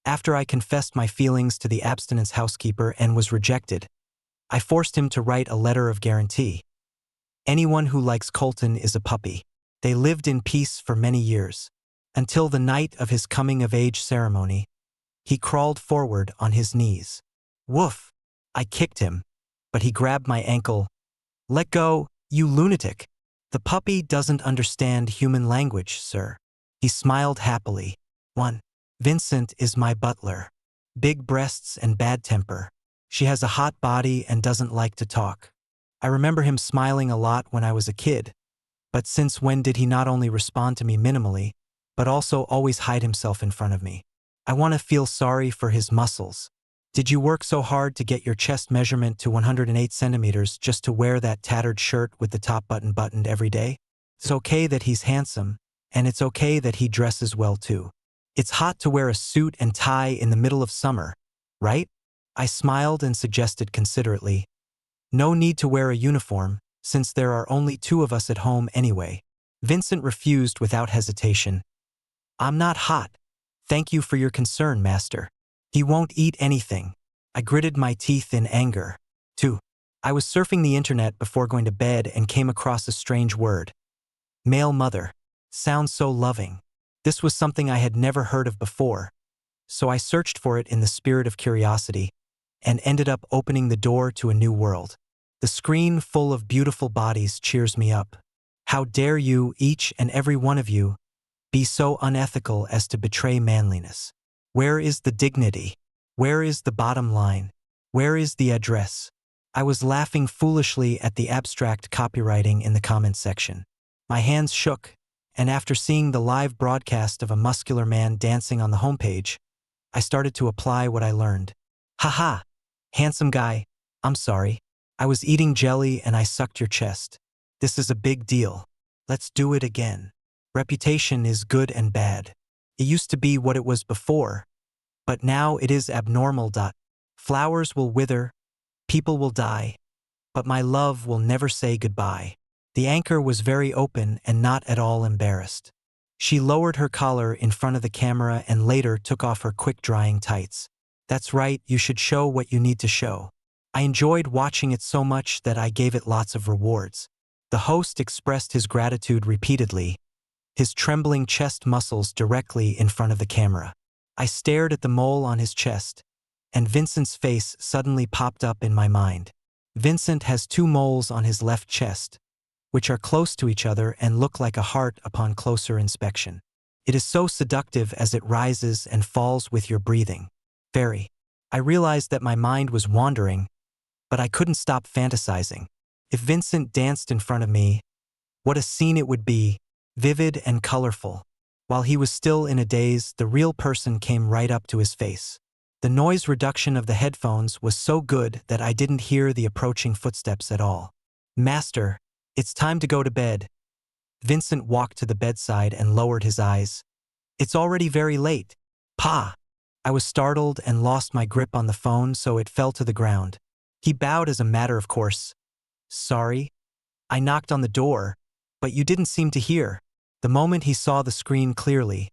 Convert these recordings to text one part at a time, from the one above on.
After I confessed my feelings to the abstinence housekeeper and was rejected, I forced him to write a letter of guarantee. Anyone who likes Colton is a puppy. They lived in peace for many years. Until the night of his coming-of-age ceremony, he crawled forward on his knees. Woof! I kicked him, but he grabbed my ankle. Let go, you lunatic! The puppy doesn't understand human language, sir. He smiled happily. 1. Vincent is my butler. Big breasts and bad temper. She has a hot body and doesn't like to talk. I remember him smiling a lot when I was a kid, but since when did he not only respond to me minimally, but also always hide himself in front of me? I want to feel sorry for his muscles. Did you work so hard to get your chest measurement to 108 centimeters just to wear that tattered shirt with the top button buttoned every day? It's okay that he's handsome, and it's okay that he dresses well too. It's hot to wear a suit and tie in the middle of summer, right? I smiled and suggested considerately, no need to wear a uniform, since there are only 2 of us at home anyway. Vincent refused without hesitation. I'm not hot. Thank you for your concern, master. He won't eat anything. I gritted my teeth in anger. 2. I was surfing the internet before going to bed and came across a strange word. Male mother. Sounds so loving. This was something I had never heard of before, so I searched for it in the spirit of curiosity and ended up opening the door to a new world. The screen full of beautiful bodies cheers me up. How dare you, each and every one of you, be so unethical as to betray manliness? Where is the dignity? Where is the bottom line? Where is the address? I was laughing foolishly at the abstract copywriting in the comments section. My hands shook, and after seeing the live broadcast of a muscular man dancing on the homepage, I started to apply what I learned. Haha, handsome guy, I'm sorry. I was eating jelly and I sucked your chest. This is a big deal. Let's do it again. Reputation is good and bad. It used to be what it was before, but now it is abnormal. Flowers will wither, people will die, but my love will never say goodbye. The anchor was very open and not at all embarrassed. She lowered her collar in front of the camera and later took off her quick-drying tights. That's right, you should show what you need to show. I enjoyed watching it so much that I gave it lots of rewards. The host expressed his gratitude repeatedly, his trembling chest muscles directly in front of the camera. I stared at the mole on his chest, and Vincent's face suddenly popped up in my mind. Vincent has 2 moles on his left chest, which are close to each other and look like a heart upon closer inspection. It is so seductive as it rises and falls with your breathing. Very. I realized that my mind was wandering, but I couldn't stop fantasizing. If Vincent danced in front of me, what a scene it would be, vivid and colorful. While he was still in a daze, the real person came right up to his face. The noise reduction of the headphones was so good that I didn't hear the approaching footsteps at all. Master, it's time to go to bed. Vincent walked to the bedside and lowered his eyes. It's already very late. Pa! I was startled and lost my grip on the phone, so it fell to the ground. He bowed as a matter of course. Sorry. I knocked on the door, but you didn't seem to hear. The moment he saw the screen clearly,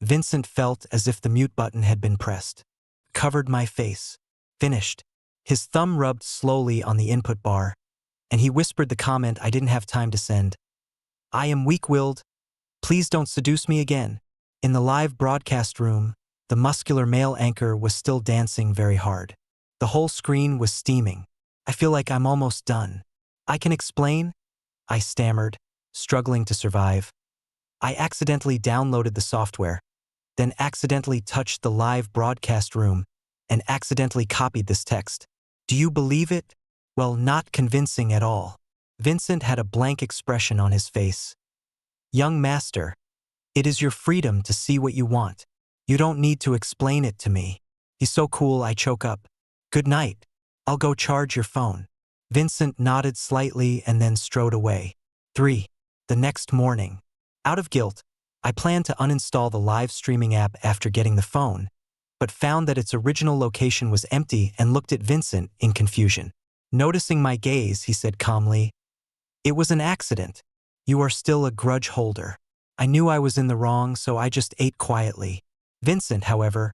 Vincent felt as if the mute button had been pressed. Covered my face. Finished. His thumb rubbed slowly on the input bar, and he whispered the comment I didn't have time to send. I am weak-willed. Please don't seduce me again. In the live broadcast room, the muscular male anchor was still dancing very hard. The whole screen was steaming. I feel like I'm almost done. I can explain? I stammered, struggling to survive. I accidentally downloaded the software, then accidentally touched the live broadcast room, and accidentally copied this text. Do you believe it? Well, not convincing at all. Vincent had a blank expression on his face. Young master, it is your freedom to see what you want. You don't need to explain it to me. He's so cool I choke up. Good night. I'll go charge your phone. Vincent nodded slightly and then strode away. 3. The next morning. Out of guilt, I planned to uninstall the live streaming app after getting the phone, but found that its original location was empty and looked at Vincent in confusion. Noticing my gaze, he said calmly, "It was an accident. You are still a grudge holder." I knew I was in the wrong, so I just ate quietly. Vincent, however,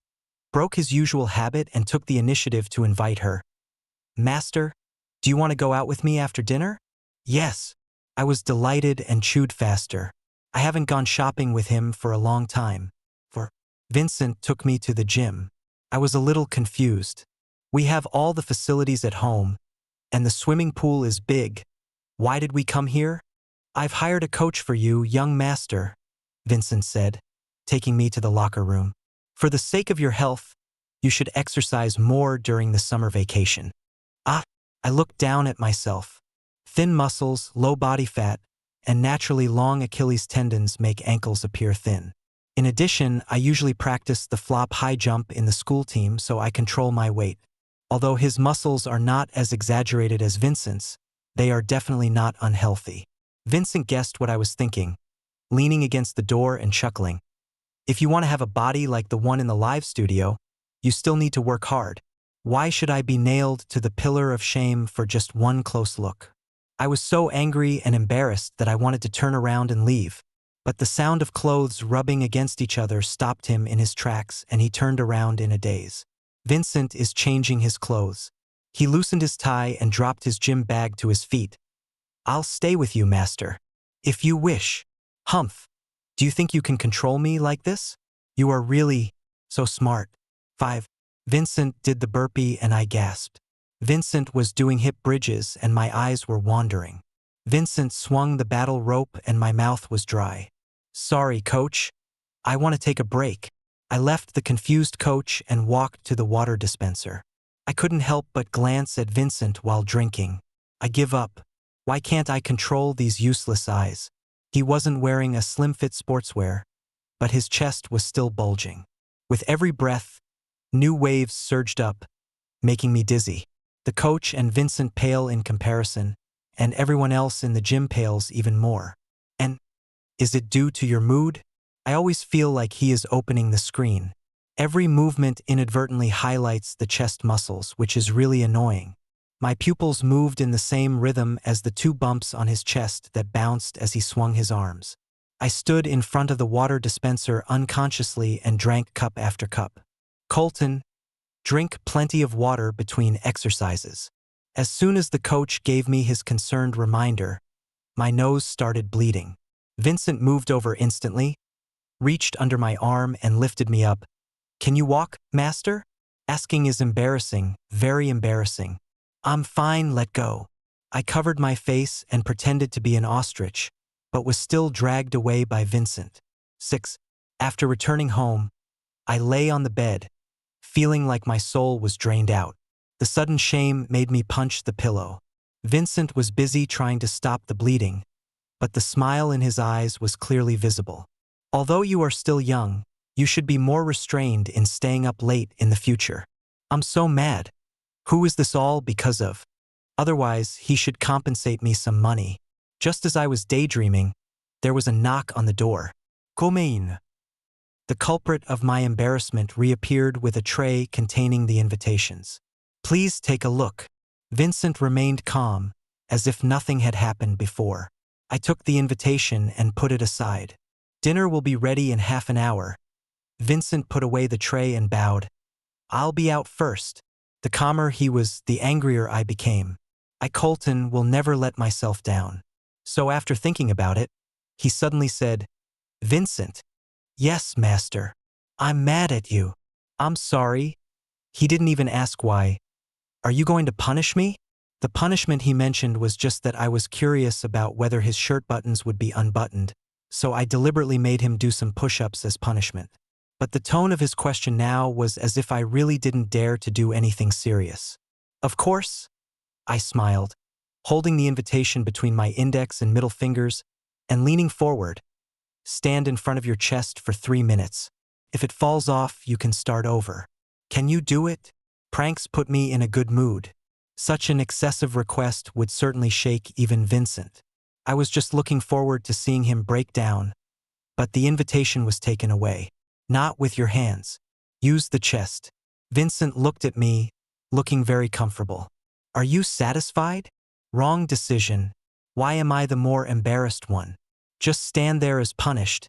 broke his usual habit and took the initiative to invite her. "Master, do you want to go out with me after dinner?" "Yes." I was delighted and chewed faster. I haven't gone shopping with him for a long time. Vincent took me to the gym. I was a little confused. "We have all the facilities at home, and the swimming pool is big. Why did we come here?" "I've hired a coach for you, young master," Vincent said, taking me to the locker room. "For the sake of your health, you should exercise more during the summer vacation." I looked down at myself. Thin muscles, low body fat, and naturally long Achilles tendons make ankles appear thin. In addition, I usually practice the flop high jump in the school team, so I control my weight. Although his muscles are not as exaggerated as Vincent's, they are definitely not unhealthy. Vincent guessed what I was thinking, leaning against the door and chuckling. "If you want to have a body like the one in the live studio, you still need to work hard. Why should I be nailed to the pillar of shame for just one close look?" I was so angry and embarrassed that I wanted to turn around and leave. But the sound of clothes rubbing against each other stopped him in his tracks, and he turned around in a daze. Vincent is changing his clothes. He loosened his tie and dropped his gym bag to his feet. "I'll stay with you, master. If you wish." "Humph. Do you think you can control me like this? You are really so smart." 5. Vincent did the burpee and I gasped. Vincent was doing hip bridges and my eyes were wandering. Vincent swung the battle rope and my mouth was dry. "Sorry, coach. I want to take a break." I left the confused coach and walked to the water dispenser. I couldn't help but glance at Vincent while drinking. I give up. Why can't I control these useless eyes? He wasn't wearing a slim-fit sportswear, but his chest was still bulging. With every breath, new waves surged up, making me dizzy. The coach and Vincent pale in comparison, and everyone else in the gym pales even more. And is it due to your mood? I always feel like he is opening the screen. Every movement inadvertently highlights the chest muscles, which is really annoying. My pupils moved in the same rhythm as the 2 bumps on his chest that bounced as he swung his arms. I stood in front of the water dispenser unconsciously and drank cup after cup. "Colton, drink plenty of water between exercises." As soon as the coach gave me his concerned reminder, my nose started bleeding. Vincent moved over instantly, reached under my arm and lifted me up. "Can you walk, master?" Asking is embarrassing, very embarrassing. "I'm fine, let go." I covered my face and pretended to be an ostrich, but was still dragged away by Vincent. 6. After returning home, I lay on the bed, feeling like my soul was drained out. The sudden shame made me punch the pillow. Vincent was busy trying to stop the bleeding, but the smile in his eyes was clearly visible. "Although you are still young, you should be more restrained in staying up late in the future." I'm so mad. Who is this all because of? Otherwise, he should compensate me some money. Just as I was daydreaming, there was a knock on the door. "Come in." The culprit of my embarrassment reappeared with a tray containing the invitations. "Please take a look." Vincent remained calm, as if nothing had happened before. I took the invitation and put it aside. "Dinner will be ready in half an hour." Vincent put away the tray and bowed. "I'll be out first." The calmer he was, the angrier I became. Colton will never let myself down. So after thinking about it, he suddenly said, "Vincent." "Yes, master. I'm mad at you." "I'm sorry." He didn't even ask why. "Are you going to punish me?" The punishment he mentioned was just that I was curious about whether his shirt buttons would be unbuttoned, so I deliberately made him do some push-ups as punishment. But the tone of his question now was as if I really didn't dare to do anything serious. "Of course," I smiled, holding the invitation between my index and middle fingers and leaning forward. "Stand in front of your chest for 3 minutes. If it falls off, you can start over." "Can you do it?" Pranks put me in a good mood. Such an excessive request would certainly shake even Vincent. I was just looking forward to seeing him break down, but the invitation was taken away. "Not with your hands. Use the chest." Vincent looked at me, looking very comfortable. "Are you satisfied?" Wrong decision. Why am I the more embarrassed one? Just stand there as punished,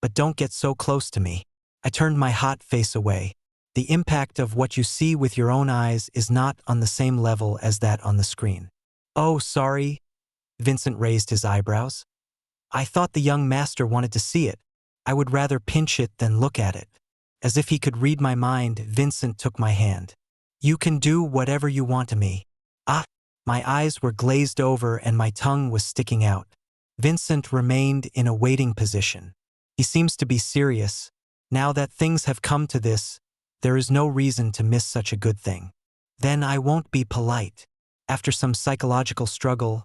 but don't get so close to me. I turned my hot face away. The impact of what you see with your own eyes is not on the same level as that on the screen. Oh, sorry. Vincent raised his eyebrows. I thought the young master wanted to see it. I would rather pinch it than look at it. As if he could read my mind, Vincent took my hand. You can do whatever you want to me. Ah! My eyes were glazed over and my tongue was sticking out. Vincent remained in a waiting position. He seems to be serious. Now that things have come to this, there is no reason to miss such a good thing. Then I won't be polite. After some psychological struggle,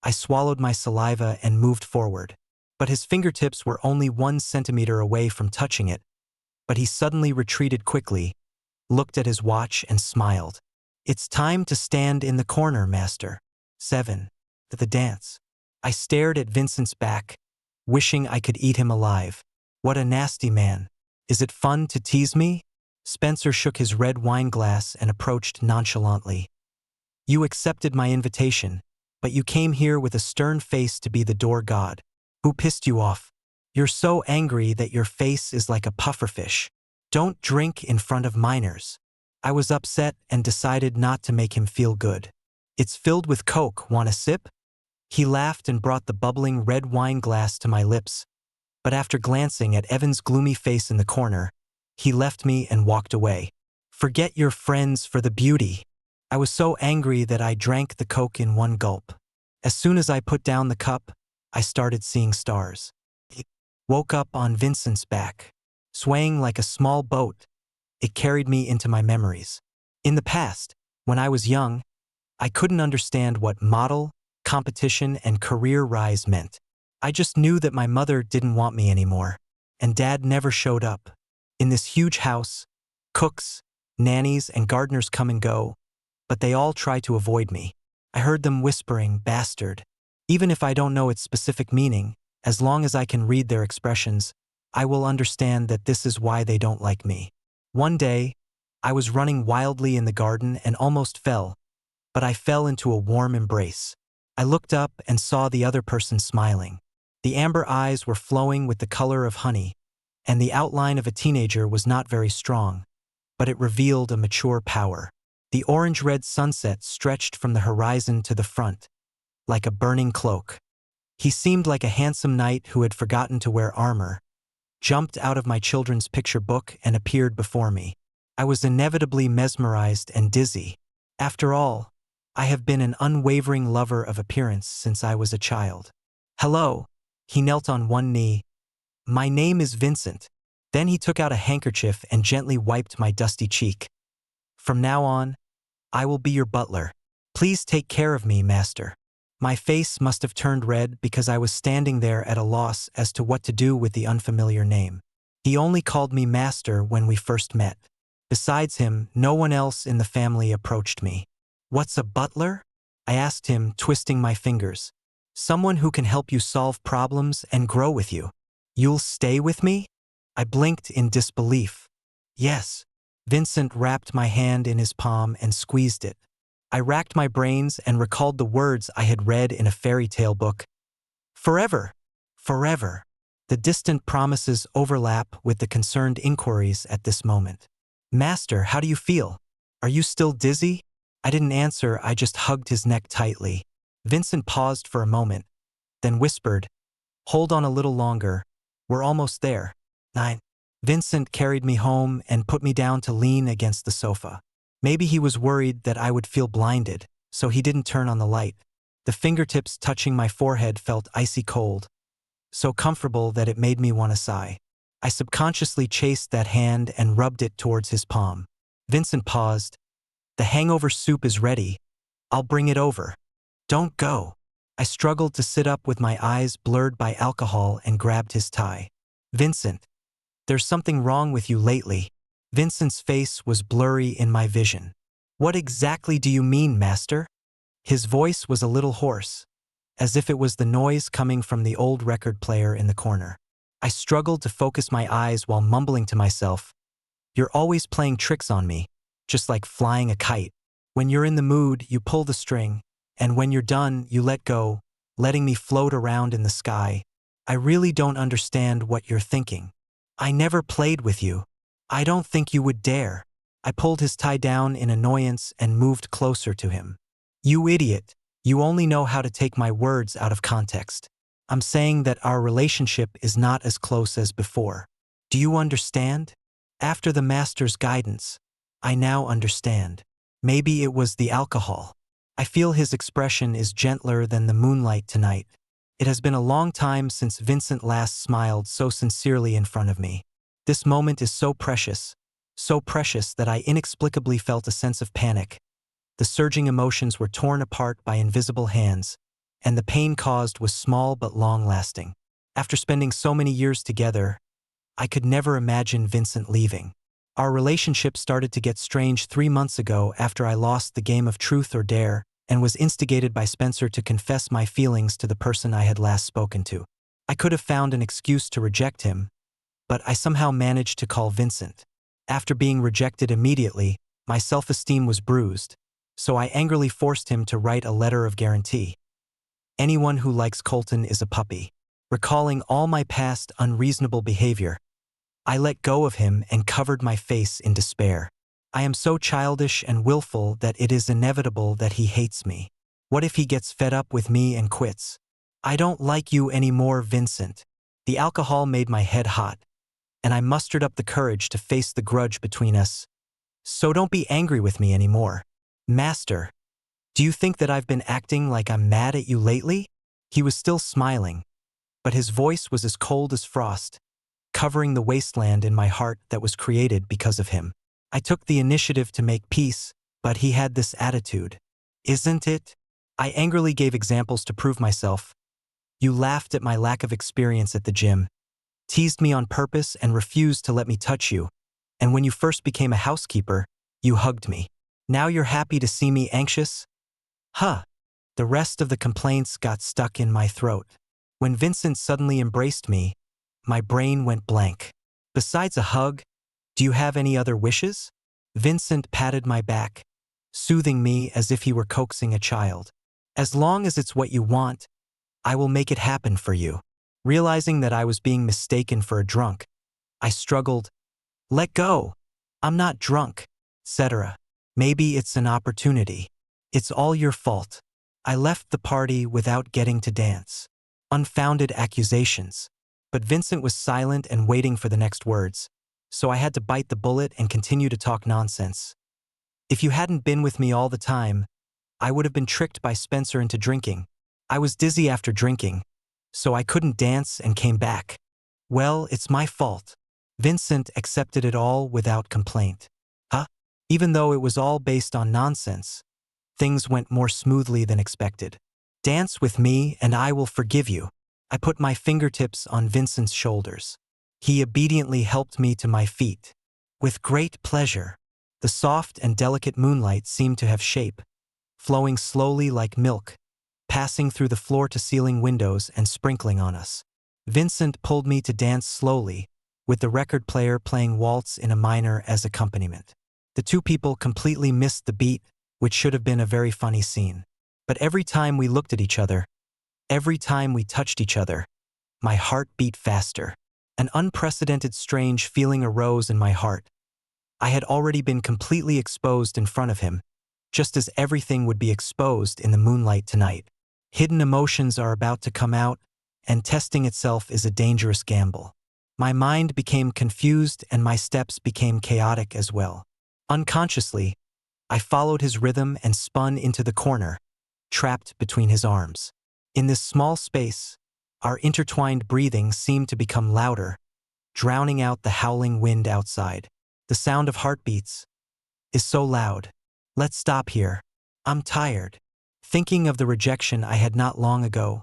I swallowed my saliva and moved forward. But his fingertips were only 1 centimeter away from touching it. But he suddenly retreated quickly, looked at his watch and smiled. It's time to stand in the corner, master. 7. The dance. I stared at Vincent's back, wishing I could eat him alive. What a nasty man. Is it fun to tease me? Spencer shook his red wine glass and approached nonchalantly. You accepted my invitation, but you came here with a stern face to be the door god. Who pissed you off? You're so angry that your face is like a pufferfish. Don't drink in front of minors. I was upset and decided not to make him feel good. It's filled with Coke, want a sip? He laughed and brought the bubbling red wine glass to my lips, but after glancing at Evan's gloomy face in the corner, he left me and walked away. Forget your friends for the beauty. I was so angry that I drank the Coke in 1 gulp. As soon as I put down the cup, I started seeing stars. I woke up on Vincent's back, swaying like a small boat. It carried me into my memories. In the past, when I was young, I couldn't understand what model, competition, and career rise meant. I just knew that my mother didn't want me anymore, and Dad never showed up. In this huge house, cooks, nannies, and gardeners come and go, but they all try to avoid me. I heard them whispering, bastard. Even if I don't know its specific meaning, as long as I can read their expressions, I will understand that this is why they don't like me. One day, I was running wildly in the garden and almost fell, but I fell into a warm embrace. I looked up and saw the other person smiling. The amber eyes were flowing with the color of honey, and the outline of a teenager was not very strong, but it revealed a mature power. The orange-red sunset stretched from the horizon to the front, like a burning cloak. He seemed like a handsome knight who had forgotten to wear armor, jumped out of my children's picture book and appeared before me. I was inevitably mesmerized and dizzy. After all, I have been an unwavering lover of appearance since I was a child. Hello. He knelt on 1 knee. My name is Vincent. Then he took out a handkerchief and gently wiped my dusty cheek. From now on, I will be your butler. Please take care of me, master. My face must have turned red because I was standing there at a loss as to what to do with the unfamiliar name. He only called me master when we first met. Besides him, no one else in the family approached me. What's a butler? I asked him, twisting my fingers. Someone who can help you solve problems and grow with you. You'll stay with me? I blinked in disbelief. Yes. Vincent wrapped my hand in his palm and squeezed it. I racked my brains and recalled the words I had read in a fairy tale book. Forever. Forever. The distant promises overlap with the concerned inquiries at this moment. Master, how do you feel? Are you still dizzy? I didn't answer, I just hugged his neck tightly. Vincent paused for a moment, then whispered, Hold on a little longer. We're almost there. 9. Vincent carried me home and put me down to lean against the sofa. Maybe he was worried that I would feel blinded, so he didn't turn on the light. The fingertips touching my forehead felt icy cold, so comfortable that it made me want to sigh. I subconsciously chased that hand and rubbed it towards his palm. Vincent paused. The hangover soup is ready. I'll bring it over. Don't go. I struggled to sit up with my eyes blurred by alcohol and grabbed his tie. Vincent, there's something wrong with you lately. Vincent's face was blurry in my vision. What exactly do you mean, master? His voice was a little hoarse, as if it was the noise coming from the old record player in the corner. I struggled to focus my eyes while mumbling to myself, You're always playing tricks on me, just like flying a kite. When you're in the mood, you pull the string, and when you're done, you let go, letting me float around in the sky. I really don't understand what you're thinking. I never played with you. I don't think you would dare. I pulled his tie down in annoyance and moved closer to him. You idiot, you only know how to take my words out of context. I'm saying that our relationship is not as close as before. Do you understand? After the master's guidance, I now understand. Maybe it was the alcohol. I feel his expression is gentler than the moonlight tonight. It has been a long time since Vincent last smiled so sincerely in front of me. This moment is so precious that I inexplicably felt a sense of panic. The surging emotions were torn apart by invisible hands, and the pain caused was small but long-lasting. After spending so many years together, I could never imagine Vincent leaving. Our relationship started to get strange 3 months ago after I lost the game of truth or dare and was instigated by Spencer to confess my feelings to the person I had last spoken to. I could have found an excuse to reject him, but I somehow managed to call Vincent. After being rejected immediately, my self-esteem was bruised, so I angrily forced him to write a letter of guarantee. Anyone who likes Colton is a puppy. Recalling all my past unreasonable behavior, I let go of him and covered my face in despair. I am so childish and willful that it is inevitable that he hates me. What if he gets fed up with me and quits? I don't like you anymore, Vincent. The alcohol made my head hot, and I mustered up the courage to face the grudge between us. So don't be angry with me anymore. Master, do you think that I've been acting like I'm mad at you lately? He was still smiling, but his voice was as cold as frost, covering the wasteland in my heart that was created because of him. I took the initiative to make peace, but he had this attitude. Isn't it? I angrily gave examples to prove myself. You laughed at my lack of experience at the gym, teased me on purpose and refused to let me touch you, and when you first became a housekeeper, you hugged me. Now you're happy to see me anxious? Huh. The rest of the complaints got stuck in my throat. When Vincent suddenly embraced me, my brain went blank. Besides a hug, do you have any other wishes? Vincent patted my back, soothing me as if he were coaxing a child. As long as it's what you want, I will make it happen for you. Realizing that I was being mistaken for a drunk, I struggled. Let go. I'm not drunk, etc. Maybe it's an opportunity. It's all your fault. I left the party without getting to dance. Unfounded accusations. But Vincent was silent and waiting for the next words, so I had to bite the bullet and continue to talk nonsense. If you hadn't been with me all the time, I would have been tricked by Spencer into drinking. I was dizzy after drinking, so I couldn't dance and came back. Well, it's my fault. Vincent accepted it all without complaint. Huh? Even though it was all based on nonsense, things went more smoothly than expected. Dance with me and I will forgive you. I put my fingertips on Vincent's shoulders. He obediently helped me to my feet. With great pleasure, the soft and delicate moonlight seemed to have shape, flowing slowly like milk, passing through the floor-to-ceiling windows and sprinkling on us. Vincent pulled me to dance slowly, with the record player playing Waltz in a minor as accompaniment. The two people completely missed the beat, which should have been a very funny scene. But every time we looked at each other, every time we touched each other, my heart beat faster. An unprecedented strange feeling arose in my heart. I had already been completely exposed in front of him, just as everything would be exposed in the moonlight tonight. Hidden emotions are about to come out, and testing itself is a dangerous gamble. My mind became confused and my steps became chaotic as well. Unconsciously, I followed his rhythm and spun into the corner, trapped between his arms. In this small space, our intertwined breathing seemed to become louder, drowning out the howling wind outside. The sound of heartbeats is so loud. Let's stop here. I'm tired. Thinking of the rejection I had not long ago,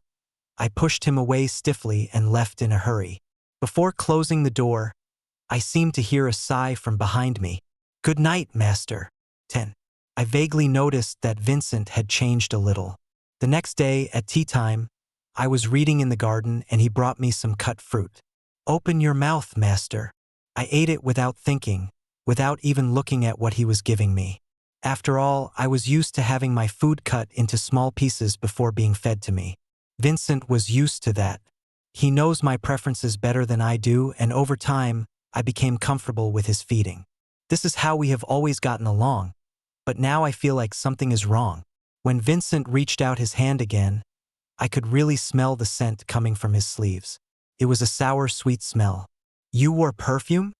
I pushed him away stiffly and left in a hurry. Before closing the door, I seemed to hear a sigh from behind me. Good night, Master. 10. I vaguely noticed that Vincent had changed a little. The next day, at tea time, I was reading in the garden and he brought me some cut fruit. Open your mouth, Master. I ate it without thinking, without even looking at what he was giving me. After all, I was used to having my food cut into small pieces before being fed to me. Vincent was used to that. He knows my preferences better than I do, and over time, I became comfortable with his feeding. This is how we have always gotten along. But now I feel like something is wrong. When Vincent reached out his hand again, I could really smell the scent coming from his sleeves. It was a sour, sweet smell. You wore perfume?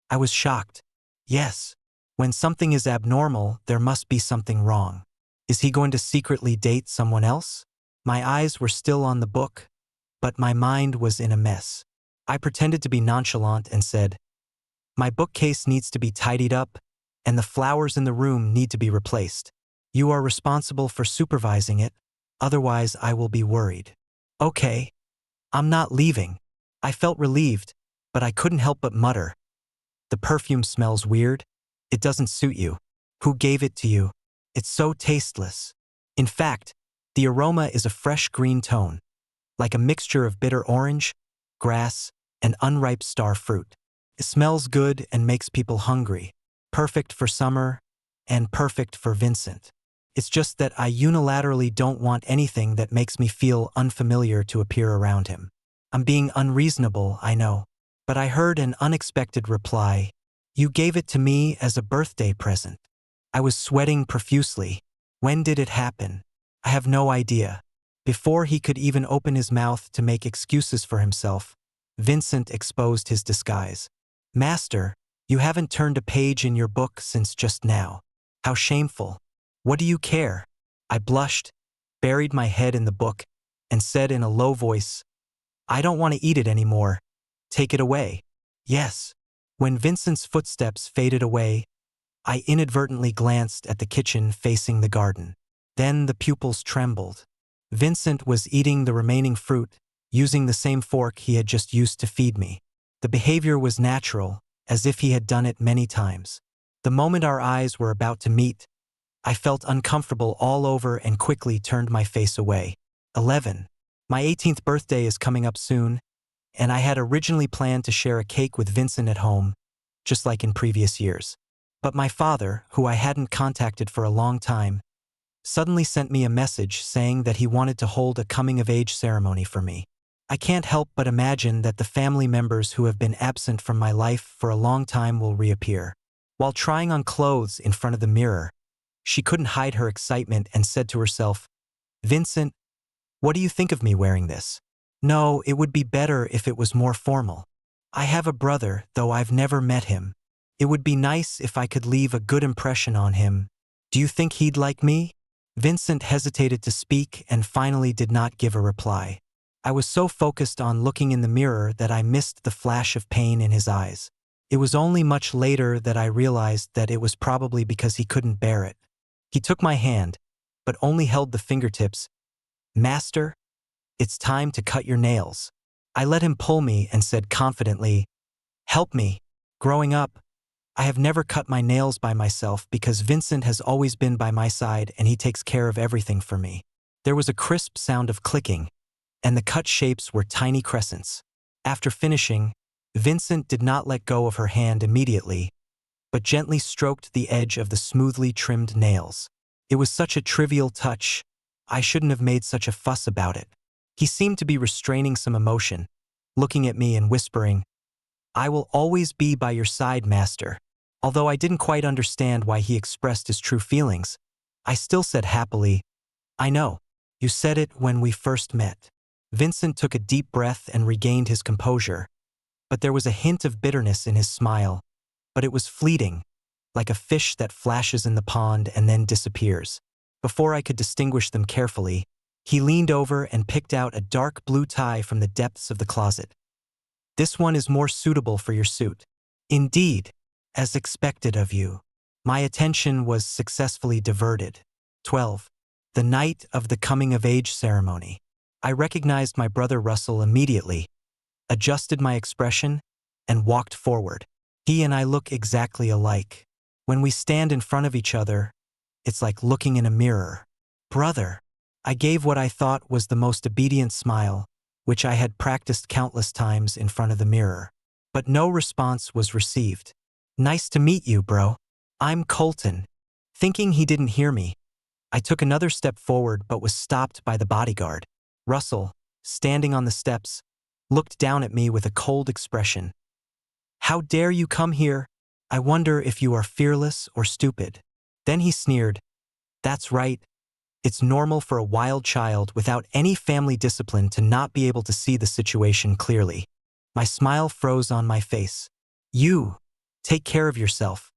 I was shocked. Yes. When something is abnormal, there must be something wrong. Is he going to secretly date someone else? My eyes were still on the book, but my mind was in a mess. I pretended to be nonchalant and said, "My bookcase needs to be tidied up, and the flowers in the room need to be replaced. You are responsible for supervising it, otherwise I will be worried." "Okay. I'm not leaving." I felt relieved, but I couldn't help but mutter, "The perfume smells weird. It doesn't suit you. Who gave it to you? It's so tasteless." In fact, the aroma is a fresh green tone, like a mixture of bitter orange, grass, and unripe star fruit. It smells good and makes people hungry. Perfect for summer, and perfect for Vincent. It's just that I unilaterally don't want anything that makes me feel unfamiliar to appear around him. I'm being unreasonable, I know. But I heard an unexpected reply. "You gave it to me as a birthday present." I was sweating profusely. When did it happen? I have no idea. Before he could even open his mouth to make excuses for himself, Vincent exposed his disguise. "Master, you haven't turned a page in your book since just now. How shameful. What do you care?" I blushed, buried my head in the book, and said in a low voice, "I don't want to eat it anymore. Take it away." "Yes." When Vincent's footsteps faded away, I inadvertently glanced at the kitchen facing the garden. Then the pupils trembled. Vincent was eating the remaining fruit, using the same fork he had just used to feed me. The behavior was natural, as if he had done it many times. The moment our eyes were about to meet, I felt uncomfortable all over and quickly turned my face away. 11. My 18th birthday is coming up soon, and I had originally planned to share a cake with Vincent at home, just like in previous years. But my father, who I hadn't contacted for a long time, suddenly sent me a message saying that he wanted to hold a coming-of-age ceremony for me. I can't help but imagine that the family members who have been absent from my life for a long time will reappear. While trying on clothes in front of the mirror, she couldn't hide her excitement and said to herself, "Vincent, what do you think of me wearing this? No, it would be better if it was more formal. I have a brother, though I've never met him. It would be nice if I could leave a good impression on him. Do you think he'd like me?" Vincent hesitated to speak and finally did not give a reply. I was so focused on looking in the mirror that I missed the flash of pain in his eyes. It was only much later that I realized that it was probably because he couldn't bear it. He took my hand, but only held the fingertips. "Master, it's time to cut your nails." I let him pull me and said confidently, "Help me." Growing up, I have never cut my nails by myself because Vincent has always been by my side and he takes care of everything for me. There was a crisp sound of clicking, and the cut shapes were tiny crescents. After finishing, Vincent did not let go of her hand immediately, but gently stroked the edge of the smoothly trimmed nails. It was such a trivial touch, I shouldn't have made such a fuss about it. He seemed to be restraining some emotion, looking at me and whispering, "I will always be by your side, Master." Although I didn't quite understand why he expressed his true feelings, I still said happily, "I know. You said it when we first met." Vincent took a deep breath and regained his composure, but there was a hint of bitterness in his smile, but it was fleeting, like a fish that flashes in the pond and then disappears. Before I could distinguish them carefully, he leaned over and picked out a dark blue tie from the depths of the closet. "This one is more suitable for your suit." "Indeed, as expected of you." My attention was successfully diverted. 12. The night of the coming-of-age ceremony. I recognized my brother Russell immediately, adjusted my expression, and walked forward. He and I look exactly alike. When we stand in front of each other, it's like looking in a mirror. "Brother." I gave what I thought was the most obedient smile, which I had practiced countless times in front of the mirror. But no response was received. "Nice to meet you, bro. I'm Colton." Thinking he didn't hear me, I took another step forward but was stopped by the bodyguard. Russell, standing on the steps, looked down at me with a cold expression. "How dare you come here? I wonder if you are fearless or stupid." Then he sneered, "That's right. It's normal for a wild child without any family discipline to not be able to see the situation clearly." My smile froze on my face. "You, take care of yourself."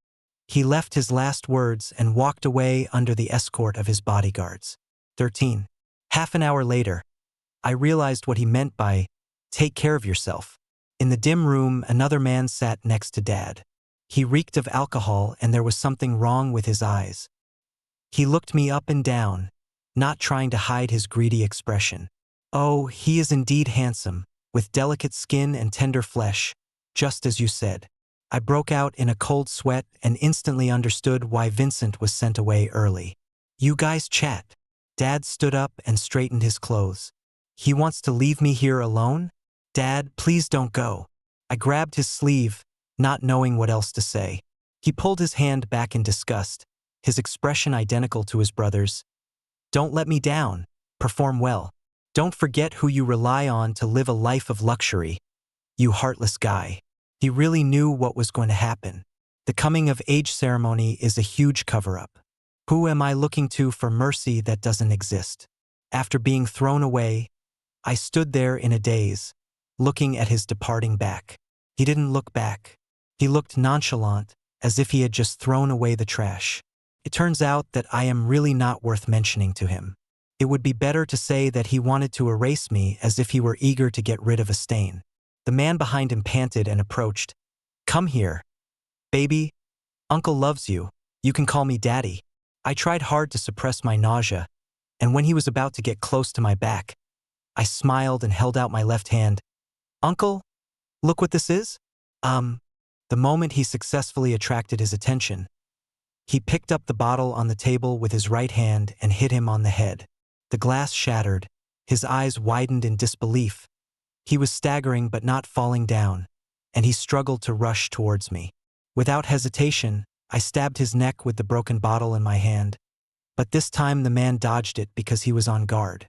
He left his last words and walked away under the escort of his bodyguards. 13. Half an hour later, I realized what he meant by, "take care of yourself." In the dim room, another man sat next to Dad. He reeked of alcohol and there was something wrong with his eyes. He looked me up and down, not trying to hide his greedy expression. "Oh, he is indeed handsome, with delicate skin and tender flesh, just as you said." I broke out in a cold sweat and instantly understood why Vincent was sent away early. "You guys chat." Dad stood up and straightened his clothes. "He wants to leave me here alone? Dad, please don't go." I grabbed his sleeve, not knowing what else to say. He pulled his hand back in disgust, his expression identical to his brother's. "Don't let me down. Perform well. Don't forget who you rely on to live a life of luxury. You heartless guy." He really knew what was going to happen. The coming-of-age ceremony is a huge cover-up. Who am I looking to for mercy that doesn't exist? After being thrown away, I stood there in a daze, looking at his departing back. He didn't look back. He looked nonchalant, as if he had just thrown away the trash. It turns out that I am really not worth mentioning to him. It would be better to say that he wanted to erase me as if he were eager to get rid of a stain. The man behind him panted and approached. "Come here. Baby, Uncle loves you. You can call me Daddy." I tried hard to suppress my nausea, and when he was about to get close to my back, I smiled and held out my left hand. "Uncle, look what this is?" The moment he successfully attracted his attention, he picked up the bottle on the table with his right hand and hit him on the head. The glass shattered. His eyes widened in disbelief. He was staggering but not falling down, and he struggled to rush towards me. Without hesitation, I stabbed his neck with the broken bottle in my hand, but this time the man dodged it because he was on guard.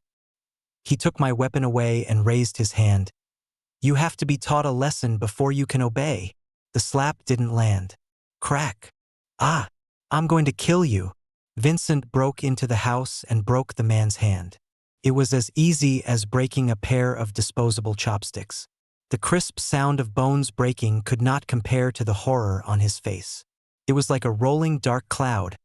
He took my weapon away and raised his hand. "You have to be taught a lesson before you can obey." The slap didn't land. Crack. "Ah, I'm going to kill you." Vincent broke into the house and broke the man's hand. It was as easy as breaking a pair of disposable chopsticks. The crisp sound of bones breaking could not compare to the horror on his face. It was like a rolling dark cloud,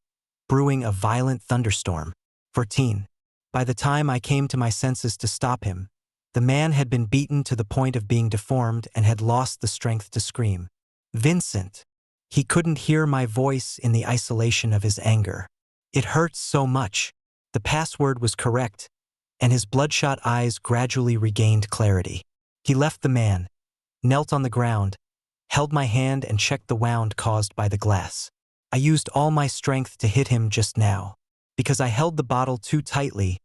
brewing a violent thunderstorm. 14. By the time I came to my senses to stop him, the man had been beaten to the point of being deformed and had lost the strength to scream. "Vincent!" He couldn't hear my voice in the isolation of his anger. It hurt so much. The password was correct, and his bloodshot eyes gradually regained clarity. He left the man, knelt on the ground, held my hand and checked the wound caused by the glass. I used all my strength to hit him just now. Because I held the bottle too tightly,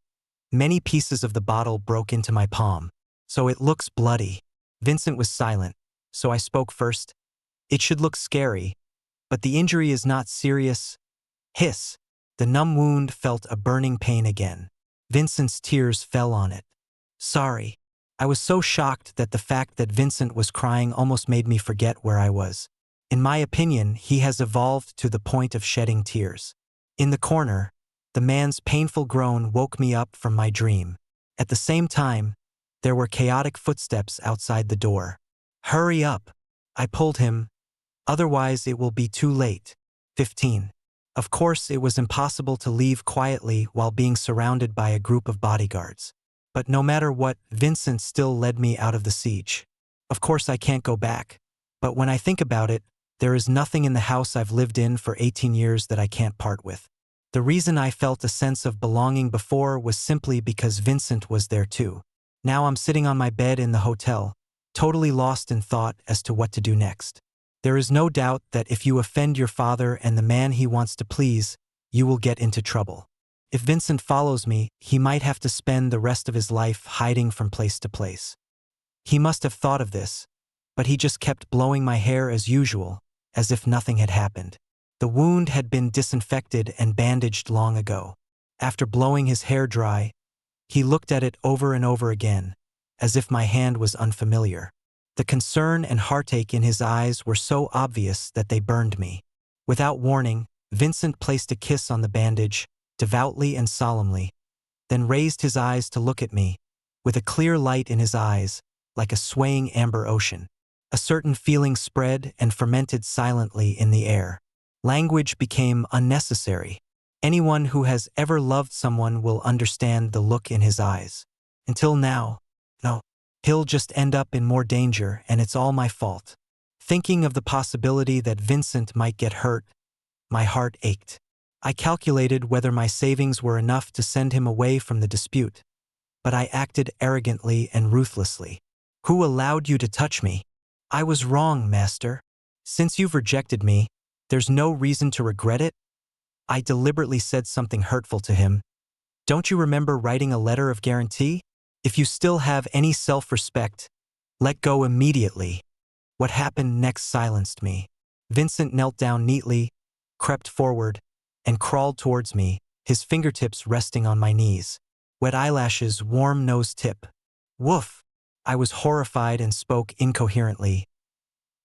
many pieces of the bottle broke into my palm. "So it looks bloody." Vincent was silent, so I spoke first. "It should look scary, but the injury is not serious." Hiss. The numb wound felt a burning pain again. Vincent's tears fell on it. "Sorry." I was so shocked that the fact that Vincent was crying almost made me forget where I was. In my opinion, he has evolved to the point of shedding tears. In the corner, the man's painful groan woke me up from my dream. At the same time, there were chaotic footsteps outside the door. "Hurry up." I pulled him. "Otherwise it will be too late." 15. Of course, it was impossible to leave quietly while being surrounded by a group of bodyguards. But no matter what, Vincent still led me out of the siege. Of course I can't go back. But when I think about it, there is nothing in the house I've lived in for 18 years that I can't part with. The reason I felt a sense of belonging before was simply because Vincent was there too. Now I'm sitting on my bed in the hotel, totally lost in thought as to what to do next. There is no doubt that if you offend your father and the man he wants to please, you will get into trouble. If Vincent follows me, he might have to spend the rest of his life hiding from place to place. He must have thought of this, but he just kept blowing my hair as usual, as if nothing had happened. The wound had been disinfected and bandaged long ago. After blowing his hair dry, he looked at it over and over again, as if my hand was unfamiliar. The concern and heartache in his eyes were so obvious that they burned me. Without warning, Vincent placed a kiss on the bandage, devoutly and solemnly, then raised his eyes to look at me, with a clear light in his eyes, like a swaying amber ocean. A certain feeling spread and fermented silently in the air. Language became unnecessary. Anyone who has ever loved someone will understand the look in his eyes. Until now, no. He'll just end up in more danger, and it's all my fault. Thinking of the possibility that Vincent might get hurt, my heart ached. I calculated whether my savings were enough to send him away from the dispute, but I acted arrogantly and ruthlessly. Who allowed you to touch me? I was wrong, master. Since you've rejected me, there's no reason to regret it. I deliberately said something hurtful to him. Don't you remember writing a letter of guarantee? If you still have any self-respect, let go immediately. What happened next silenced me. Vincent knelt down neatly, crept forward, and crawled towards me, his fingertips resting on my knees. Wet eyelashes, warm nose tip. Woof! I was horrified and spoke incoherently.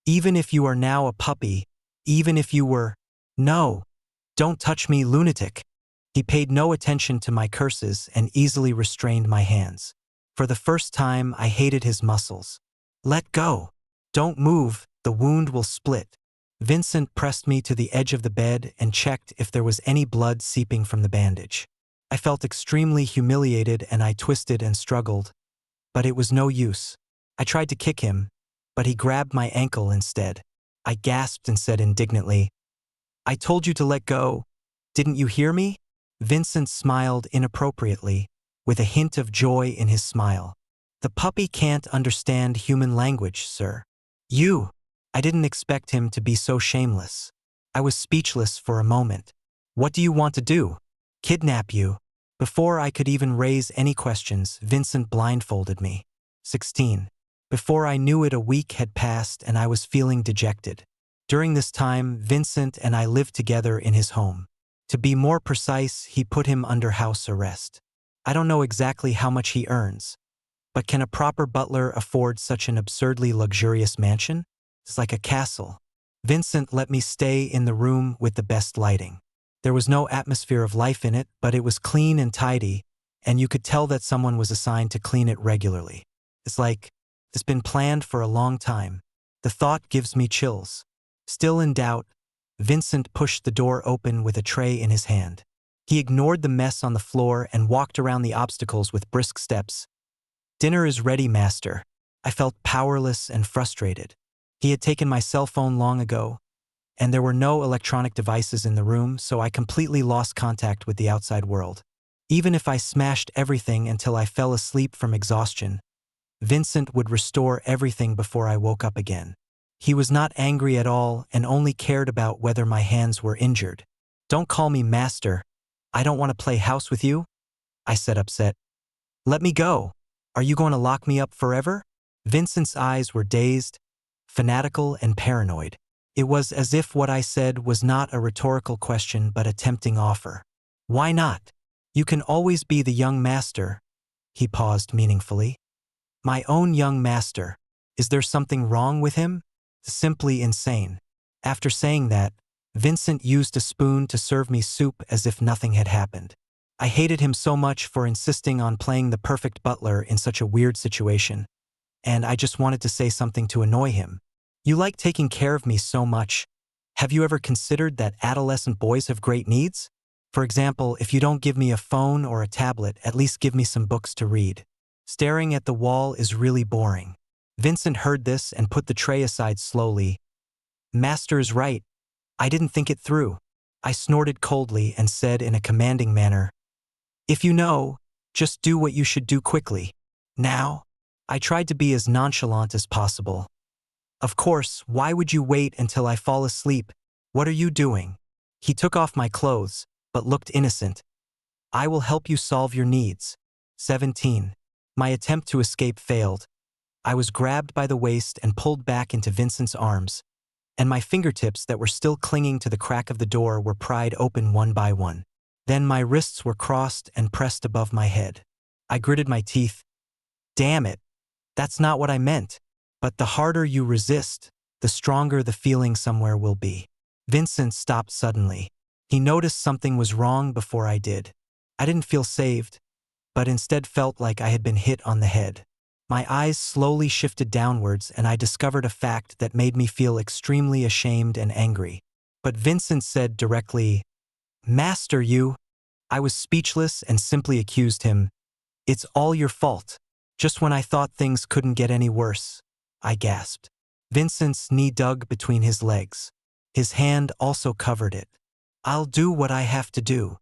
Even if you are now a puppy, even if you were… No! Don't touch me, lunatic! He paid no attention to my curses and easily restrained my hands. For the first time, I hated his muscles. Let go! Don't move, the wound will split. Vincent pressed me to the edge of the bed and checked if there was any blood seeping from the bandage. I felt extremely humiliated and I twisted and struggled, but it was no use. I tried to kick him, but he grabbed my ankle instead. I gasped and said indignantly, I told you to let go. Didn't you hear me? Vincent smiled inappropriately, with a hint of joy in his smile. The puppy can't understand human language, sir. You! I didn't expect him to be so shameless. I was speechless for a moment. What do you want to do? Kidnap you? Before I could even raise any questions, Vincent blindfolded me. 16. Before I knew it, a week had passed and I was feeling dejected. During this time, Vincent and I lived together in his home. To be more precise, he put him under house arrest. I don't know exactly how much he earns, but can a proper butler afford such an absurdly luxurious mansion? It's like a castle. Vincent let me stay in the room with the best lighting. There was no atmosphere of life in it, but it was clean and tidy, and you could tell that someone was assigned to clean it regularly. It's like it's been planned for a long time. The thought gives me chills. Still in doubt, Vincent pushed the door open with a tray in his hand. He ignored the mess on the floor and walked around the obstacles with brisk steps. Dinner is ready, master. I felt powerless and frustrated. He had taken my cell phone long ago, and there were no electronic devices in the room, so I completely lost contact with the outside world. Even if I smashed everything until I fell asleep from exhaustion, Vincent would restore everything before I woke up again. He was not angry at all and only cared about whether my hands were injured. Don't call me master. I don't want to play house with you, I said, upset. Let me go. Are you going to lock me up forever? Vincent's eyes were dazed, fanatical, and paranoid. It was as if what I said was not a rhetorical question but a tempting offer. Why not? You can always be the young master. He paused meaningfully. My own young master. Is there something wrong with him? Simply insane. After saying that, Vincent used a spoon to serve me soup as if nothing had happened. I hated him so much for insisting on playing the perfect butler in such a weird situation, and I just wanted to say something to annoy him. You like taking care of me so much. Have you ever considered that adolescent boys have great needs? For example, if you don't give me a phone or a tablet, at least give me some books to read. Staring at the wall is really boring. Vincent heard this and put the tray aside slowly. Master is right. I didn't think it through. I snorted coldly and said in a commanding manner, If you know, just do what you should do quickly. Now? I tried to be as nonchalant as possible. Of course, why would you wait until I fall asleep? What are you doing? He took off my clothes, but looked innocent. I will help you solve your needs. 17. My attempt to escape failed. I was grabbed by the waist and pulled back into Vincent's arms, and my fingertips that were still clinging to the crack of the door were pried open one by one. Then my wrists were crossed and pressed above my head. I gritted my teeth. Damn it. That's not what I meant. But the harder you resist, the stronger the feeling somewhere will be. Vincent stopped suddenly. He noticed something was wrong before I did. I didn't feel saved, but instead felt like I had been hit on the head. My eyes slowly shifted downwards and I discovered a fact that made me feel extremely ashamed and angry. But Vincent said directly, "Master, you." I was speechless and simply accused him. "It's all your fault." Just when I thought things couldn't get any worse, I gasped. Vincent's knee dug between his legs. His hand also covered it. "I'll do what I have to do."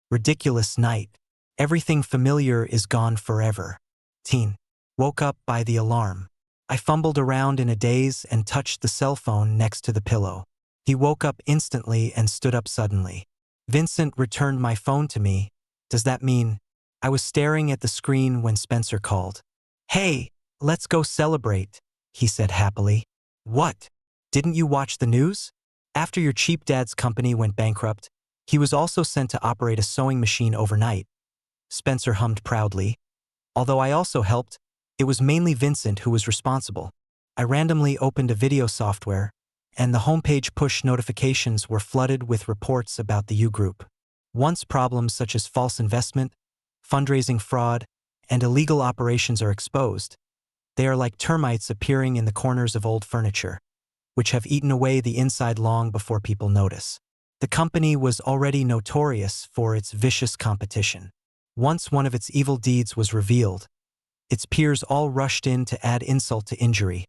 Ridiculous night. Everything familiar is gone forever. Teen. Woke up by the alarm. I fumbled around in a daze and touched the cell phone next to the pillow. He woke up instantly and stood up suddenly. Vincent returned my phone to me. Does that mean? I was staring at the screen when Spencer called. "Hey, let's go celebrate," he said happily. "What? Didn't you watch the news? After your cheap dad's company went bankrupt, he was also sent to operate a sewing machine overnight." Spencer hummed proudly. Although I also helped, it was mainly Vincent who was responsible. I randomly opened a video software, and the homepage push notifications were flooded with reports about the U Group. Once problems such as false investment, fundraising fraud, and illegal operations are exposed, they are like termites appearing in the corners of old furniture, which have eaten away the inside long before people notice. The company was already notorious for its vicious competition. Once one of its evil deeds was revealed, its peers all rushed in to add insult to injury,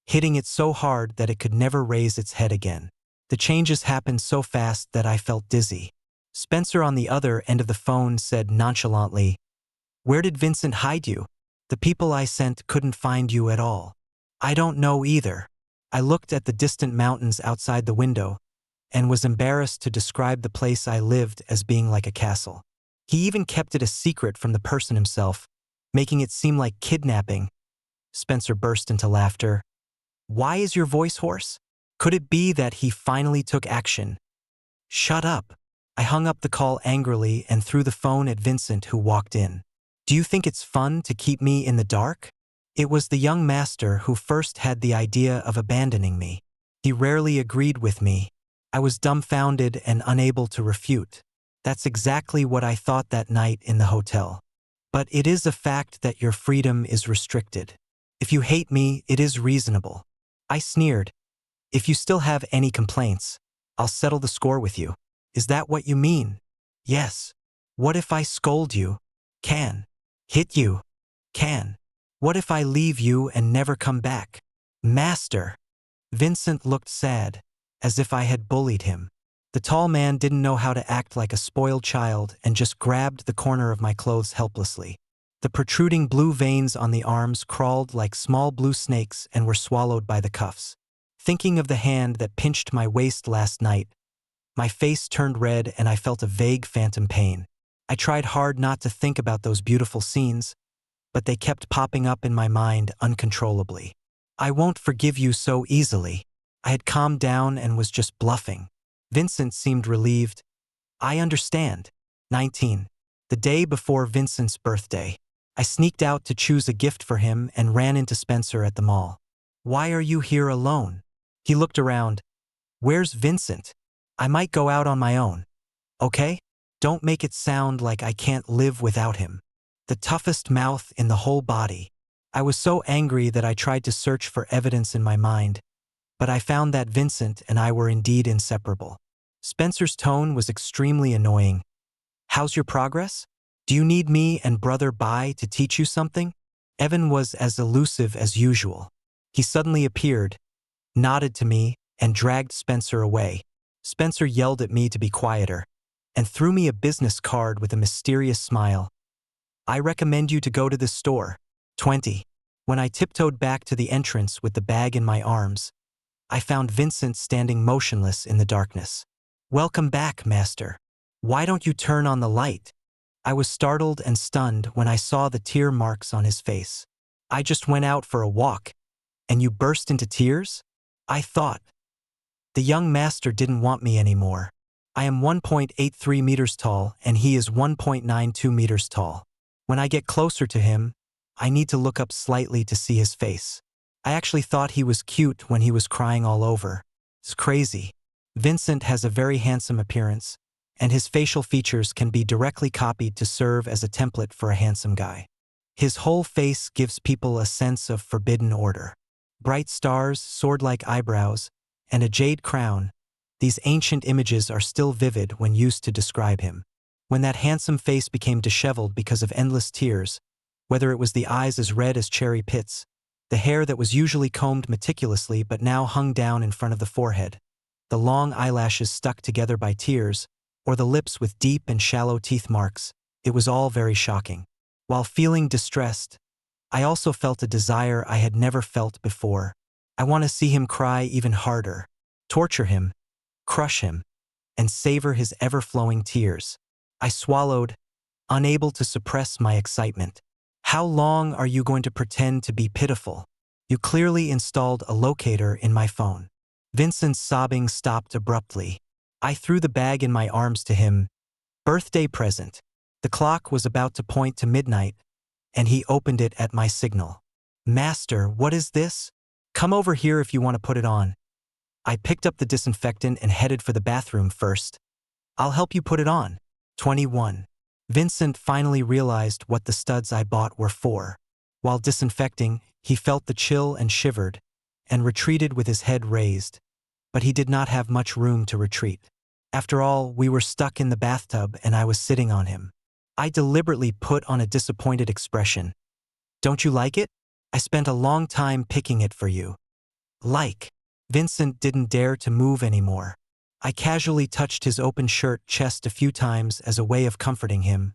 hitting it so hard that it could never raise its head again. The changes happened so fast that I felt dizzy. Spencer on the other end of the phone said nonchalantly, "Where did Vincent hide you? The people I sent couldn't find you at all." "I don't know either." I looked at the distant mountains outside the window and was embarrassed to describe the place I lived as being like a castle. He even kept it a secret from the person himself, making it seem like kidnapping. Spencer burst into laughter. "Why is your voice hoarse? Could it be that he finally took action?" "Shut up." I hung up the call angrily and threw the phone at Vincent, who walked in. "Do you think it's fun to keep me in the dark?" It was the young master who first had the idea of abandoning me. He rarely agreed with me. I was dumbfounded and unable to refute. That's exactly what I thought that night in the hotel. "But it is a fact that your freedom is restricted. If you hate me, it is reasonable." I sneered. "If you still have any complaints, I'll settle the score with you." "Is that what you mean?" "Yes." "What if I scold you?" "Can." "Hit you?" "Can." "What if I leave you and never come back?" "Master." Vincent looked sad, as if I had bullied him. The tall man didn't know how to act like a spoiled child and just grabbed the corner of my clothes helplessly. The protruding blue veins on the arms crawled like small blue snakes and were swallowed by the cuffs. Thinking of the hand that pinched my waist last night, my face turned red and I felt a vague phantom pain. I tried hard not to think about those beautiful scenes, but they kept popping up in my mind uncontrollably. "I won't forgive you so easily." I had calmed down and was just bluffing. Vincent seemed relieved. "I understand." 19. The day before Vincent's birthday, I sneaked out to choose a gift for him and ran into Spencer at the mall. "Why are you here alone?" He looked around. "Where's Vincent?" "I might go out on my own." "Okay? Don't make it sound like I can't live without him." The toughest mouth in the whole body. I was so angry that I tried to search for evidence in my mind, but I found that Vincent and I were indeed inseparable. Spencer's tone was extremely annoying. "How's your progress? Do you need me and Brother Bai to teach you something?" Evan was as elusive as usual. He suddenly appeared, nodded to me, and dragged Spencer away. Spencer yelled at me to be quieter, and threw me a business card with a mysterious smile. "I recommend you to go to this store." 20. When I tiptoed back to the entrance with the bag in my arms, I found Vincent standing motionless in the darkness. "Welcome back, Master. Why don't you turn on the light?" I was startled and stunned when I saw the tear marks on his face. "I just went out for a walk, and you burst into tears?" I thought. The young master didn't want me anymore. I am 1.83 meters tall, and he is 1.92 meters tall. When I get closer to him, I need to look up slightly to see his face. I actually thought he was cute when he was crying all over. It's crazy. Vincent has a very handsome appearance, and his facial features can be directly copied to serve as a template for a handsome guy. His whole face gives people a sense of forbidden order. Bright stars, sword-like eyebrows, and a jade crown, these ancient images are still vivid when used to describe him. When that handsome face became disheveled because of endless tears, whether it was the eyes as red as cherry pits, the hair that was usually combed meticulously but now hung down in front of the forehead, the long eyelashes stuck together by tears, or the lips with deep and shallow teeth marks, it was all very shocking. While feeling distressed, I also felt a desire I had never felt before. I want to see him cry even harder, torture him, crush him, and savor his ever-flowing tears. I swallowed, unable to suppress my excitement. How long are you going to pretend to be pitiful? You clearly installed a locator in my phone. Vincent's sobbing stopped abruptly. I threw the bag in my arms to him. Birthday present. The clock was about to point to midnight, and he opened it at my signal. Master, what is this? Come over here if you want to put it on. I picked up the disinfectant and headed for the bathroom first. I'll help you put it on. 21. Vincent finally realized what the studs I bought were for. While disinfecting, he felt the chill and shivered, and retreated with his head raised. But he did not have much room to retreat. After all, we were stuck in the bathtub and I was sitting on him. I deliberately put on a disappointed expression. Don't you like it? I spent a long time picking it for you. Like. Vincent didn't dare to move anymore. I casually touched his open shirt chest a few times as a way of comforting him.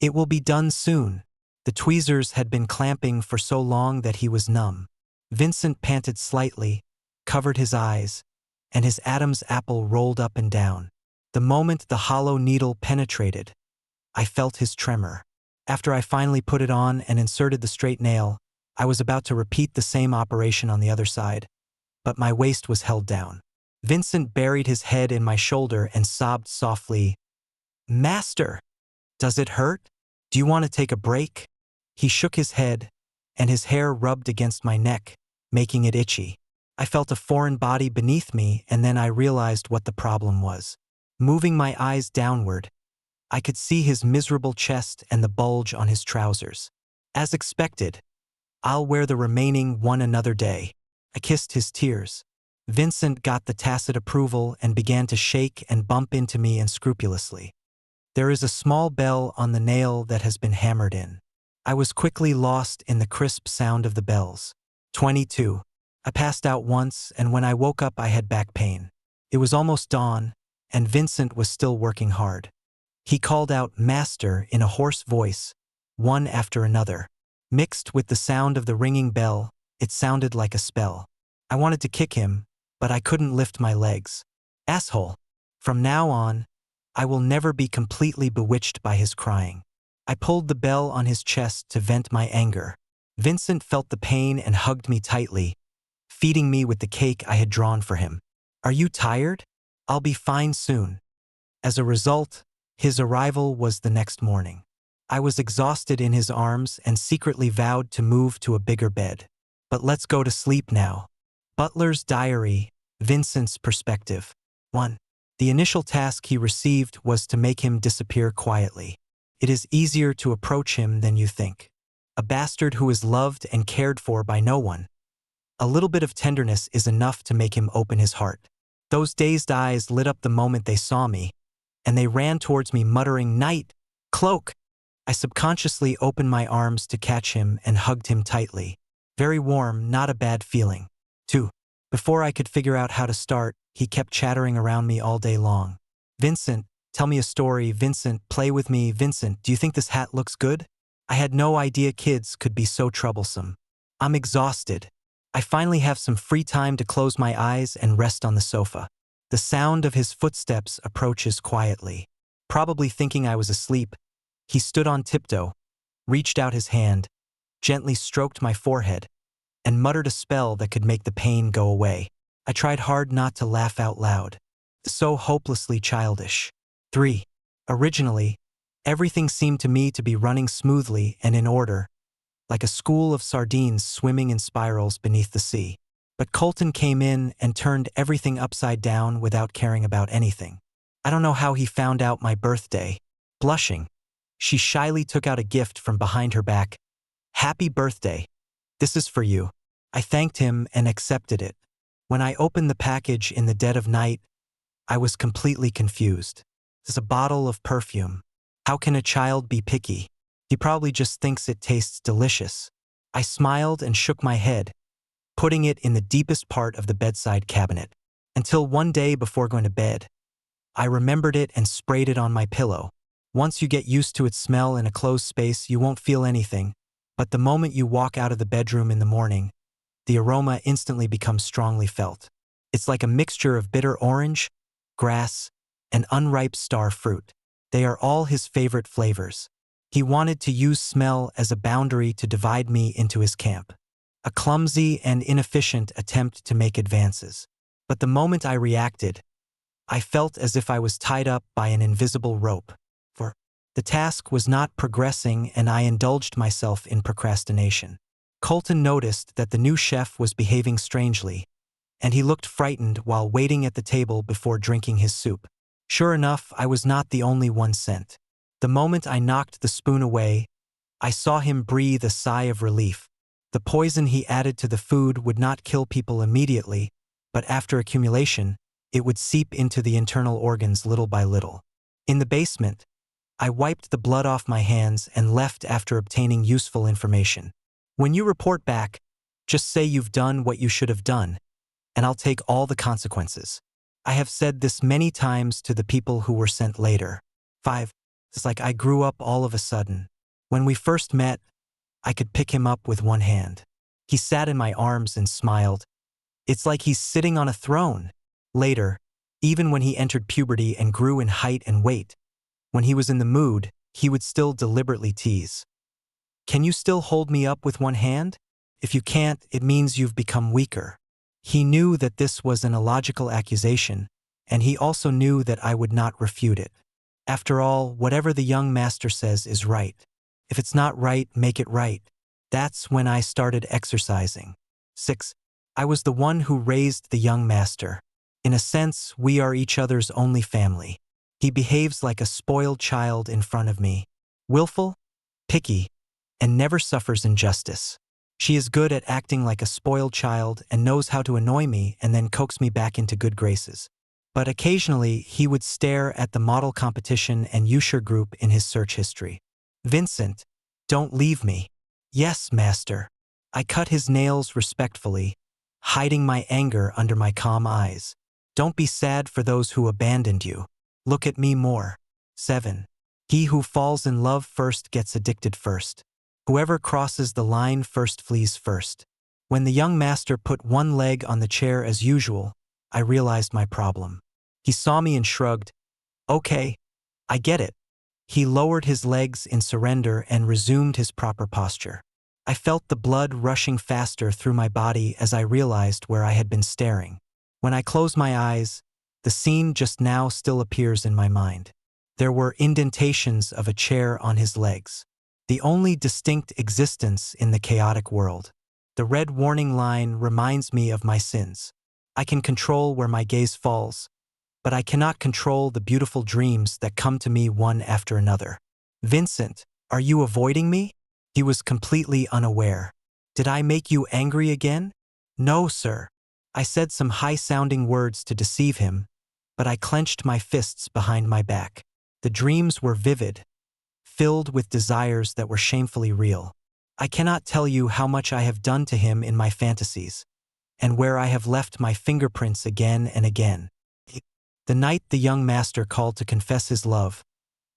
It will be done soon. The tweezers had been clamping for so long that he was numb. Vincent panted slightly, covered his eyes, and his Adam's apple rolled up and down. The moment the hollow needle penetrated, I felt his tremor. After I finally put it on and inserted the straight nail, I was about to repeat the same operation on the other side, but my waist was held down. Vincent buried his head in my shoulder and sobbed softly. Master, does it hurt? Do you want to take a break? He shook his head, and his hair rubbed against my neck, making it itchy. I felt a foreign body beneath me, and then I realized what the problem was. Moving my eyes downward, I could see his miserable chest and the bulge on his trousers. As expected, I'll wear the remaining one another day. I kissed his tears. Vincent got the tacit approval and began to shake and bump into me unscrupulously. There is a small bell on the nail that has been hammered in. I was quickly lost in the crisp sound of the bells. 22. I passed out once, and when I woke up I had back pain. It was almost dawn, and Vincent was still working hard. He called out "Master" in a hoarse voice, one after another. Mixed with the sound of the ringing bell, it sounded like a spell. I wanted to kick him, but I couldn't lift my legs. Asshole. From now on, I will never be completely bewitched by his crying. I pulled the bell on his chest to vent my anger. Vincent felt the pain and hugged me tightly, feeding me with the cake I had drawn for him. Are you tired? I'll be fine soon. As a result, his arrival was the next morning. I was exhausted in his arms and secretly vowed to move to a bigger bed. But let's go to sleep now. Butler's diary, Vincent's perspective. 1. The initial task he received was to make him disappear quietly. It is easier to approach him than you think. A bastard who is loved and cared for by no one. A little bit of tenderness is enough to make him open his heart. Those dazed eyes lit up the moment they saw me, and they ran towards me muttering, "Knight! Cloak!" I subconsciously opened my arms to catch him and hugged him tightly. Very warm, not a bad feeling. 2. Before I could figure out how to start, he kept chattering around me all day long. Vincent, tell me a story. Vincent, play with me. Vincent, do you think this hat looks good? I had no idea kids could be so troublesome. I'm exhausted. I finally have some free time to close my eyes and rest on the sofa. The sound of his footsteps approaches quietly. Probably thinking I was asleep, he stood on tiptoe, reached out his hand, gently stroked my forehead, and muttered a spell that could make the pain go away. I tried hard not to laugh out loud. So hopelessly childish. 3. Originally, everything seemed to me to be running smoothly and in order, like a school of sardines swimming in spirals beneath the sea. But Colton came in and turned everything upside down without caring about anything. I don't know how he found out my birthday. Blushing, she shyly took out a gift from behind her back. "Happy birthday. This is for you." I thanked him and accepted it. When I opened the package in the dead of night, I was completely confused. It's a bottle of perfume. How can a child be picky? He probably just thinks it tastes delicious. I smiled and shook my head, putting it in the deepest part of the bedside cabinet. Until one day before going to bed, I remembered it and sprayed it on my pillow. Once you get used to its smell in a closed space, you won't feel anything, but the moment you walk out of the bedroom in the morning, the aroma instantly becomes strongly felt. It's like a mixture of bitter orange, grass, and unripe star fruit. They are all his favorite flavors. He wanted to use smell as a boundary to divide me into his camp. A clumsy and inefficient attempt to make advances. But the moment I reacted, I felt as if I was tied up by an invisible rope. For the task was not progressing, and I indulged myself in procrastination. Colton noticed that the new chef was behaving strangely, and he looked frightened while waiting at the table before drinking his soup. Sure enough, I was not the only one sent. The moment I knocked the spoon away, I saw him breathe a sigh of relief. The poison he added to the food would not kill people immediately, but after accumulation, it would seep into the internal organs little by little. In the basement, I wiped the blood off my hands and left after obtaining useful information. When you report back, just say you've done what you should have done, and I'll take all the consequences. I have said this many times to the people who were sent later. 5. It's like I grew up all of a sudden. When we first met, I could pick him up with one hand. He sat in my arms and smiled. It's like he's sitting on a throne. Later, even when he entered puberty and grew in height and weight, when he was in the mood, he would still deliberately tease. "Can you still hold me up with one hand? If you can't, it means you've become weaker." He knew that this was an illogical accusation, and he also knew that I would not refute it. After all, whatever the young master says is right. If it's not right, make it right. That's when I started exercising. 6. I was the one who raised the young master. In a sense, we are each other's only family. He behaves like a spoiled child in front of me. Willful, picky, and never suffers injustice. She is good at acting like a spoiled child and knows how to annoy me and then coax me back into good graces. But occasionally, he would stare at the model competition and Usher group in his search history. "Vincent, don't leave me." "Yes, master." I cut his nails respectfully, hiding my anger under my calm eyes. "Don't be sad for those who abandoned you. Look at me more." 7. He who falls in love first gets addicted first. Whoever crosses the line first flees first. When the young master put one leg on the chair as usual, I realized my problem. He saw me and shrugged. "Okay, I get it." He lowered his legs in surrender and resumed his proper posture. I felt the blood rushing faster through my body as I realized where I had been staring. When I close my eyes, the scene just now still appears in my mind. There were indentations of a chair on his legs. The only distinct existence in the chaotic world. The red warning line reminds me of my sins. I can control where my gaze falls, but I cannot control the beautiful dreams that come to me one after another. "Vincent, are you avoiding me?" He was completely unaware. "Did I make you angry again?" "No, sir." I said some high-sounding words to deceive him, but I clenched my fists behind my back. The dreams were vivid, filled with desires that were shamefully real. I cannot tell you how much I have done to him in my fantasies, and where I have left my fingerprints again and again. The night the young master called to confess his love,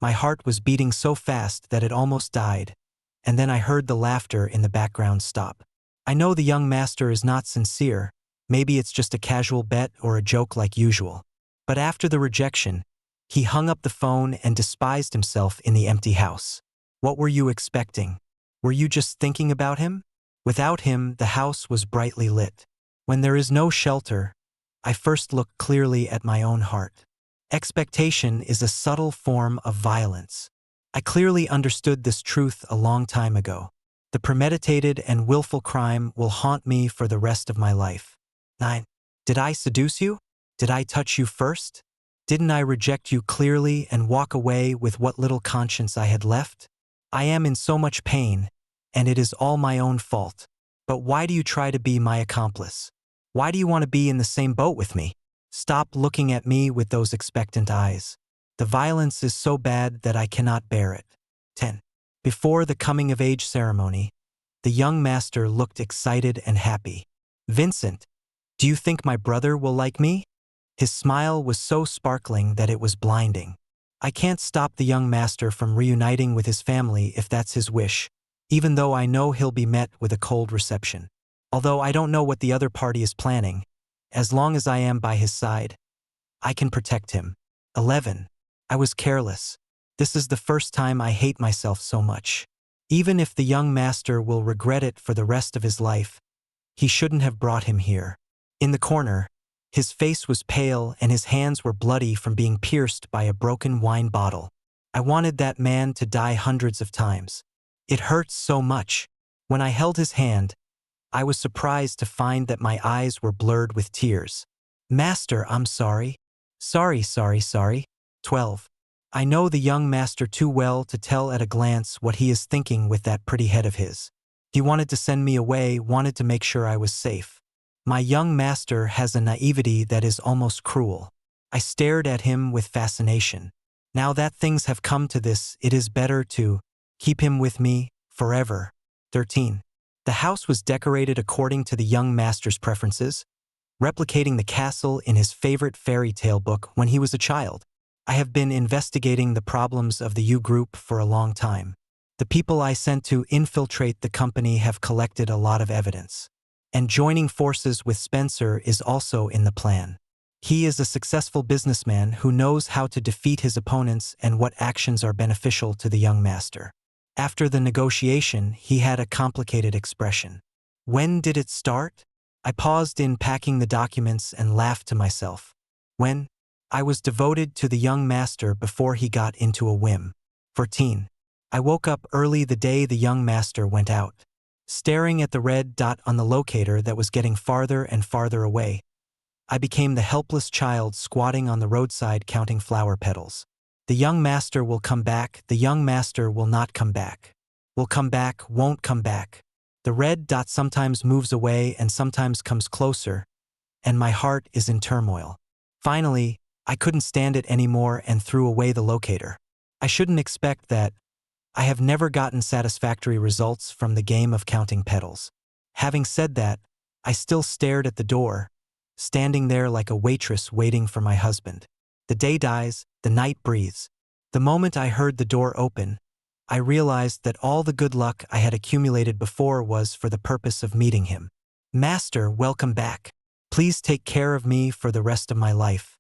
my heart was beating so fast that it almost died, and then I heard the laughter in the background stop. I know the young master is not sincere, maybe it's just a casual bet or a joke like usual. But after the rejection, he hung up the phone and despised himself in the empty house. What were you expecting? Were you just thinking about him? Without him, the house was brightly lit. When there is no shelter, I first look clearly at my own heart. Expectation is a subtle form of violence. I clearly understood this truth a long time ago. The premeditated and willful crime will haunt me for the rest of my life. 9. Did I seduce you? Did I touch you first? Didn't I reject you clearly and walk away with what little conscience I had left? I am in so much pain, and it is all my own fault. But why do you try to be my accomplice? Why do you want to be in the same boat with me? Stop looking at me with those expectant eyes. The violence is so bad that I cannot bear it. 10. Before the coming-of-age ceremony, the young master looked excited and happy. Vincent, do you think my brother will like me? His smile was so sparkling that it was blinding. I can't stop the young master from reuniting with his family if that's his wish, even though I know he'll be met with a cold reception. Although I don't know what the other party is planning, as long as I am by his side, I can protect him. 11. I was careless. This is the first time I hate myself so much. Even if the young master will regret it for the rest of his life, he shouldn't have brought him here. In the corner, his face was pale and his hands were bloody from being pierced by a broken wine bottle. I wanted that man to die hundreds of times. It hurts so much. When I held his hand, I was surprised to find that my eyes were blurred with tears. Master, I'm sorry. Sorry. 12. I know the young master too well to tell at a glance what he is thinking with that pretty head of his. He wanted to send me away, wanted to make sure I was safe. My young master has a naivety that is almost cruel. I stared at him with fascination. Now that things have come to this, it is better to keep him with me forever. 13. The house was decorated according to the young master's preferences, replicating the castle in his favorite fairy tale book when he was a child. I have been investigating the problems of the U Group for a long time. The people I sent to infiltrate the company have collected a lot of evidence. And joining forces with Spencer is also in the plan. He is a successful businessman who knows how to defeat his opponents and what actions are beneficial to the young master. After the negotiation, he had a complicated expression. When did it start? I paused in packing the documents and laughed to myself. When? I was devoted to the young master before he got into a whim. 14. I woke up early the day the young master went out. Staring at the red dot on the locator that was getting farther and farther away, I became the helpless child squatting on the roadside counting flower petals. The young master will come back, the young master will not come back. Will come back, won't come back. The red dot sometimes moves away and sometimes comes closer, and my heart is in turmoil. Finally, I couldn't stand it anymore and threw away the locator. I shouldn't expect that. I have never gotten satisfactory results from the game of counting petals. Having said that, I still stared at the door, standing there like a waitress waiting for my husband. The day dies, the night breathes. The moment I heard the door open, I realized that all the good luck I had accumulated before was for the purpose of meeting him. Master, welcome back. Please take care of me for the rest of my life.